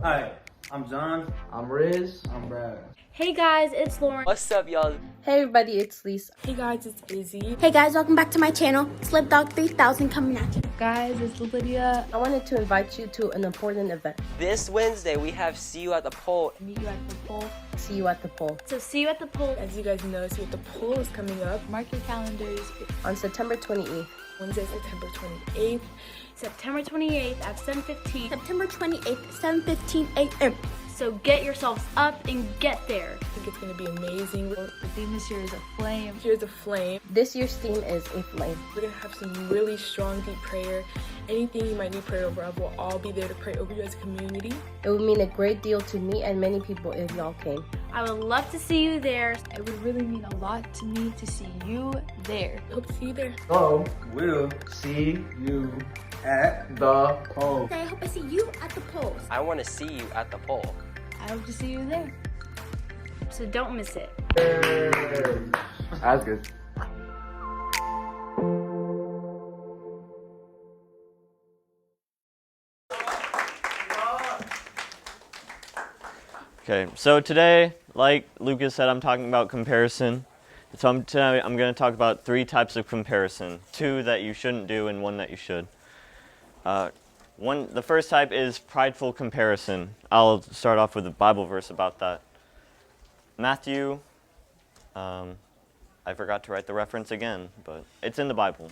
Hi, I'm John. I'm Riz. I'm Brad. Hey guys, it's Lauren. What's up, y'all? Hey everybody, it's Lisa. Hey guys, it's Izzy. Hey guys, welcome back to my channel. Slipdog 3000 coming at you. Guys, it's Lydia. I wanted to invite you to an important event. This Wednesday, we have See You at the Pole. Meet you at the poll. See you at the poll. So see you at the poll. As you guys know, See What the Poll is coming up Mark your calendars. On September 28th. Wednesday, September 28th. September 28th at 7:15. September 28th, 7:15 a.m. So get yourselves up and get there. I think it's going to be amazing. The theme this year is a flame. Here's a flame. This year's theme is a flame. We're going to have some really strong, deep prayer. Anything you might need prayer over, we'll all be there to pray over you as a community. It would mean a great deal to me and many people if y'all came. I would love to see you there. It would really mean a lot to me to see you there. Hope to see you there. So, We'll see you at the poll. I hope I see you at the polls. I want to see you at the pole. I hope to see you there. So don't miss it. That's good. Okay, so today, like Lucas said, I'm talking about comparison. So tonight I'm going to talk about 3 types of comparison. 2 that you shouldn't do and 1 that you should. The first type is prideful comparison. I'll start off with a Bible verse about that. Matthew, I forgot to write the reference again, but it's in the Bible.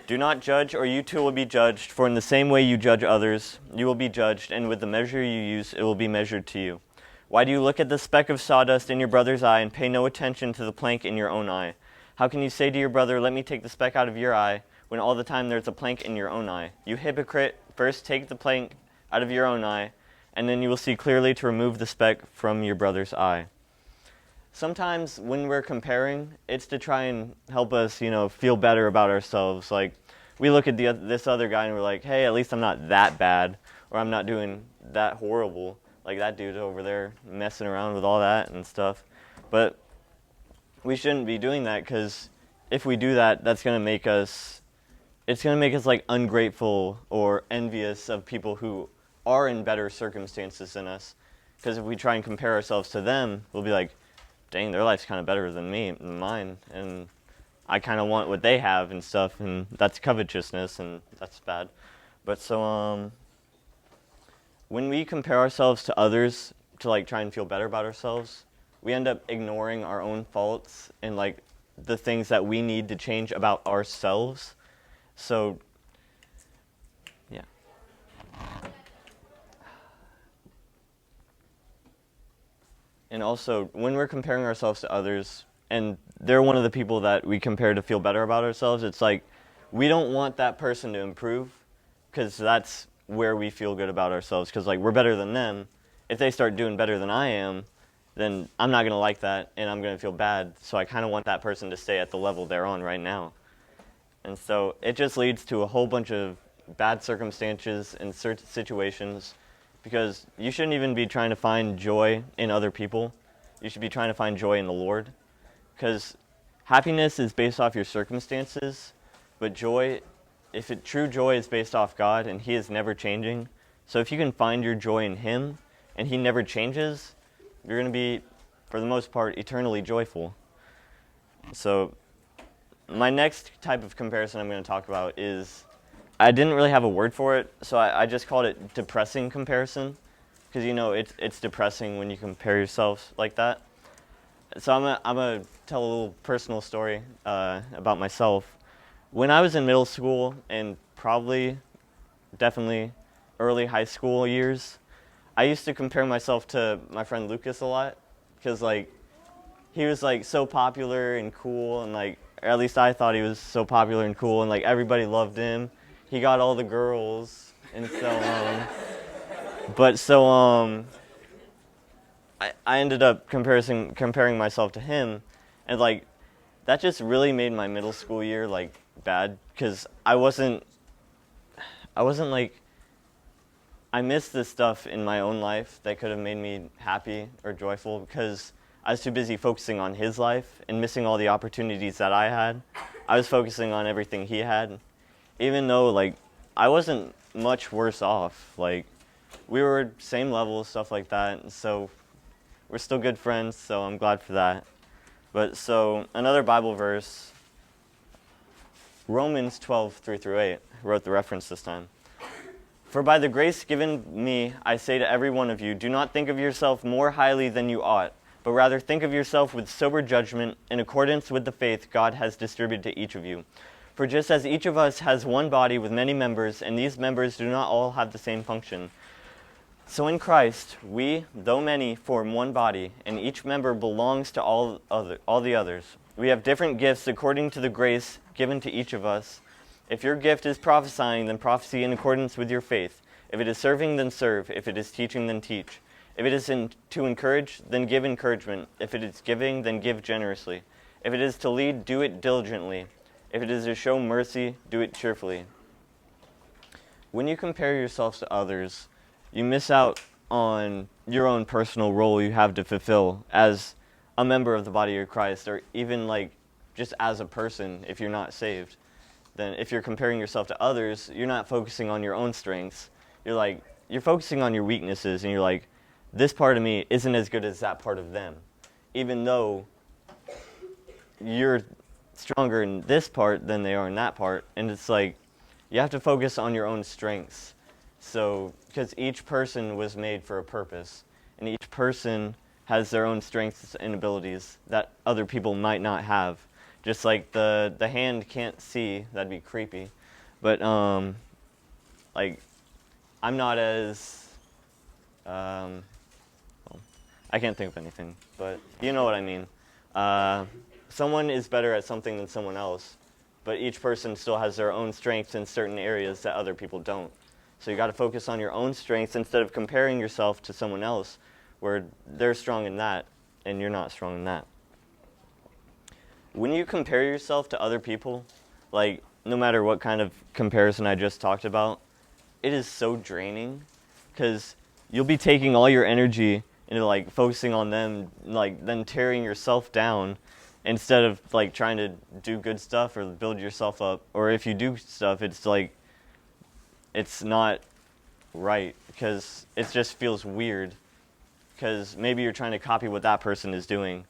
Do not judge, or you too will be judged, for in the same way you judge others, you will be judged, and with the measure you use, it will be measured to you. Why do you look at the speck of sawdust in your brother's eye and pay no attention to the plank in your own eye? How can you say to your brother, let me take the speck out of your eye, when all the time there's a plank in your own eye? You hypocrite, first take the plank out of your own eye, and then you will see clearly to remove the speck from your brother's eye. Sometimes when we're comparing, it's to try and help us, feel better about ourselves. Like, we look at this other guy and we're like, hey, at least I'm not that bad, or I'm not doing that horrible. Like that dude over there messing around with all that and stuff. But we shouldn't be doing that, because if we do that, it's going to make us like ungrateful or envious of people who are in better circumstances than us. Because if we try and compare ourselves to them, we'll be like, dang, their life's kind of better than mine, and I kind of want what they have and stuff, and that's covetousness, and that's bad. But so, when we compare ourselves to others to like try and feel better about ourselves, we end up ignoring our own faults and like the things that we need to change about ourselves. So, yeah. And also, when we're comparing ourselves to others, and they're one of the people that we compare to feel better about ourselves, it's like we don't want that person to improve, because that's where we feel good about ourselves, because like we're better than them. If they start doing better than I am, then I'm not going to like that, and I'm going to feel bad. So I kind of want that person to stay at the level they're on right now. And so it just leads to a whole bunch of bad circumstances and situations, because you shouldn't even be trying to find joy in other people. You should be trying to find joy in the Lord, because happiness is based off your circumstances, but joy, true joy is based off God, and He is never changing. So if you can find your joy in Him, and He never changes, you're going to be, for the most part, eternally joyful. So my next type of comparison I'm going to talk about is, I didn't really have a word for it, so I just called it depressing comparison, because it's depressing when you compare yourself like that. So I'm gonna tell a little personal story about myself. When I was in middle school and definitely early high school years, I used to compare myself to my friend Lucas a lot, because like he was like so popular and cool, and like, or at least I thought he was so popular and cool, and like everybody loved him. He got all the girls, and so I ended up comparing myself to him, and like that just really made my middle school year like bad, because I wasn't like, I missed this stuff in my own life that could have made me happy or joyful, because I was too busy focusing on his life and missing all the opportunities that I had. I was focusing on everything he had, even though like I wasn't much worse off. Like we were same level, stuff like that. And so we're still good friends, so I'm glad for that. But so another Bible verse, Romans 12:3-8, wrote the reference this time. For by the grace given me, I say to every one of you, do not think of yourself more highly than you ought, but rather think of yourself with sober judgment in accordance with the faith God has distributed to each of you. For just as each of us has one body with many members, and these members do not all have the same function, so in Christ we, though many, form one body, and each member belongs to all the others. We have different gifts according to the grace given to each of us. If your gift is prophesying, then prophesy in accordance with your faith. If it is serving, then serve. If it is teaching, then teach. If it is to encourage, then give encouragement. If it is giving, then give generously. If it is to lead, do it diligently. If it is to show mercy, do it cheerfully. When you compare yourselves to others, you miss out on your own personal role you have to fulfill as a member of the body of Christ, or even like just as a person if you're not saved. Then if you're comparing yourself to others, you're not focusing on your own strengths. You're focusing on your weaknesses, and you're like, this part of me isn't as good as that part of them. Even though you're stronger in this part than they are in that part. And it's like, you have to focus on your own strengths. So, because each person was made for a purpose, and each person has their own strengths and abilities that other people might not have. Just like the hand can't see, that'd be creepy. But like, I'm not as well, I can't think of anything, but you know what I mean. Someone is better at something than someone else, but each person still has their own strengths in certain areas that other people don't. So you got to focus on your own strengths instead of comparing yourself to someone else where they're strong in that and you're not strong in that. When you compare yourself to other people, like no matter what kind of comparison I just talked about, it is so draining because you'll be taking all your energy into like focusing on them, like then tearing yourself down instead of like trying to do good stuff or build yourself up. Or if you do stuff, it's like, it's not right because it just feels weird because maybe you're trying to copy what that person is doing.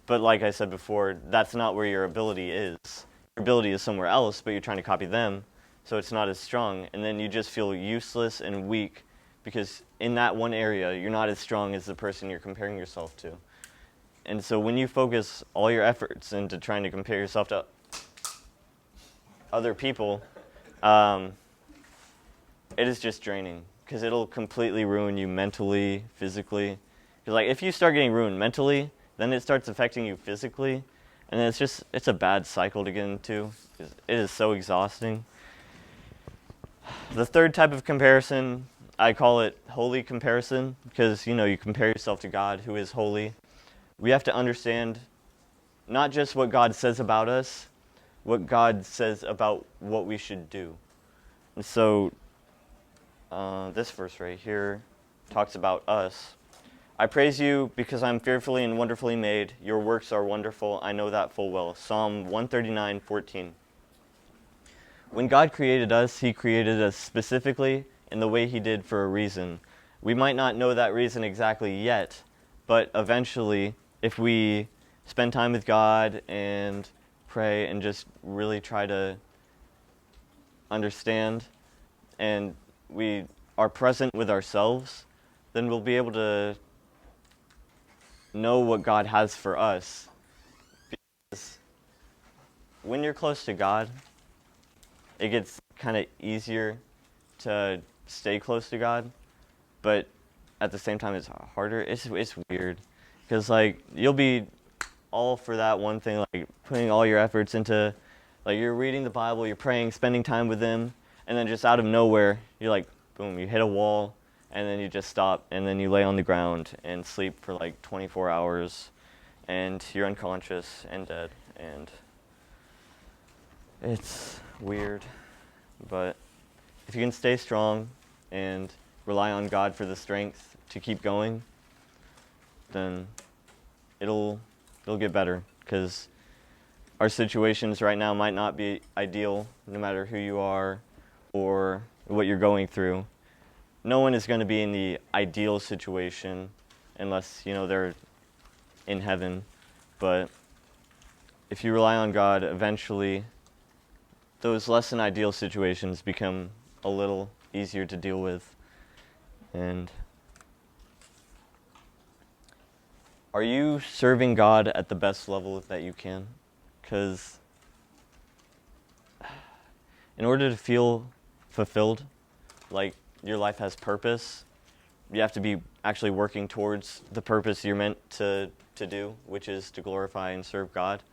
But like I said before, that's not where your ability is. Your ability is somewhere else, but you're trying to copy them, so it's not as strong. And then you just feel useless and weak because in that one area, you're not as strong as the person you're comparing yourself to. And so when you focus all your efforts into trying to compare yourself to other people, it is just draining because it'll completely ruin you mentally, physically. Because like if you start getting ruined mentally, then it starts affecting you physically, and then it's a bad cycle to get into. It is so exhausting. The third type of comparison, I call it holy comparison, because you compare yourself to God, who is holy. We have to understand not just what God says about us, what God says about what we should do. And so this verse right here talks about us. I praise you because I'm fearfully and wonderfully made. Your works are wonderful. I know that full well. Psalm 139:14. When God created us, he created us specifically in the way he did for a reason. We might not know that reason exactly yet, but eventually, if we spend time with God and pray and just really try to understand and we are present with ourselves, then we'll be able to know what God has for us. Because when you're close to God, it gets kind of easier to stay close to God, but at the same time it's harder. It's weird because like you'll be all for that one thing, like putting all your efforts into, like you're reading the Bible, you're praying, spending time with him, and then just out of nowhere you're like boom, you hit a wall, and then you just stop, and then you lay on the ground and sleep for like 24 hours, and you're unconscious and dead, and it's weird. But if you can stay strong and rely on God for the strength to keep going, then it'll get better, because our situations right now might not be ideal, no matter who you are or what you're going through. no one is going to be in the ideal situation unless, they're in heaven. But if you rely on God, eventually those less than ideal situations become a little easier to deal with. And are you serving God at the best level that you can? Because in order to feel fulfilled, like your life has purpose, you have to be actually working towards the purpose you're meant to do, which is to glorify and serve God. If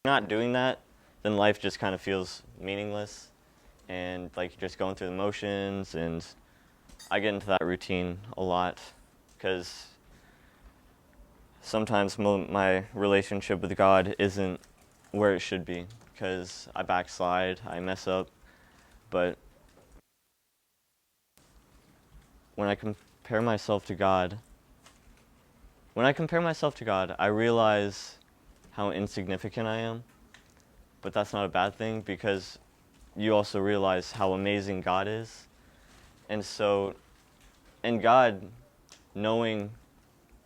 you're not doing that, then life just kind of feels meaningless and like you're just going through the motions. And I get into that routine a lot because sometimes my relationship with God isn't where it should be because I backslide, I mess up. But when I compare myself to God, I realize how insignificant I am. But that's not a bad thing because you also realize how amazing God is. And so, and God knowing,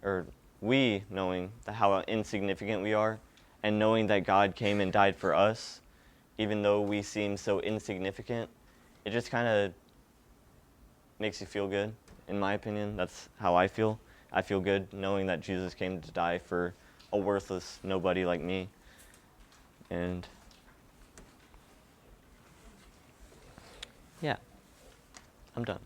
or we knowing how insignificant we are, and knowing that God came and died for us, even though we seem so insignificant, it just kind of makes you feel good, in my opinion. That's how I feel. I feel good knowing that Jesus came to die for a worthless nobody like me. And yeah, I'm done.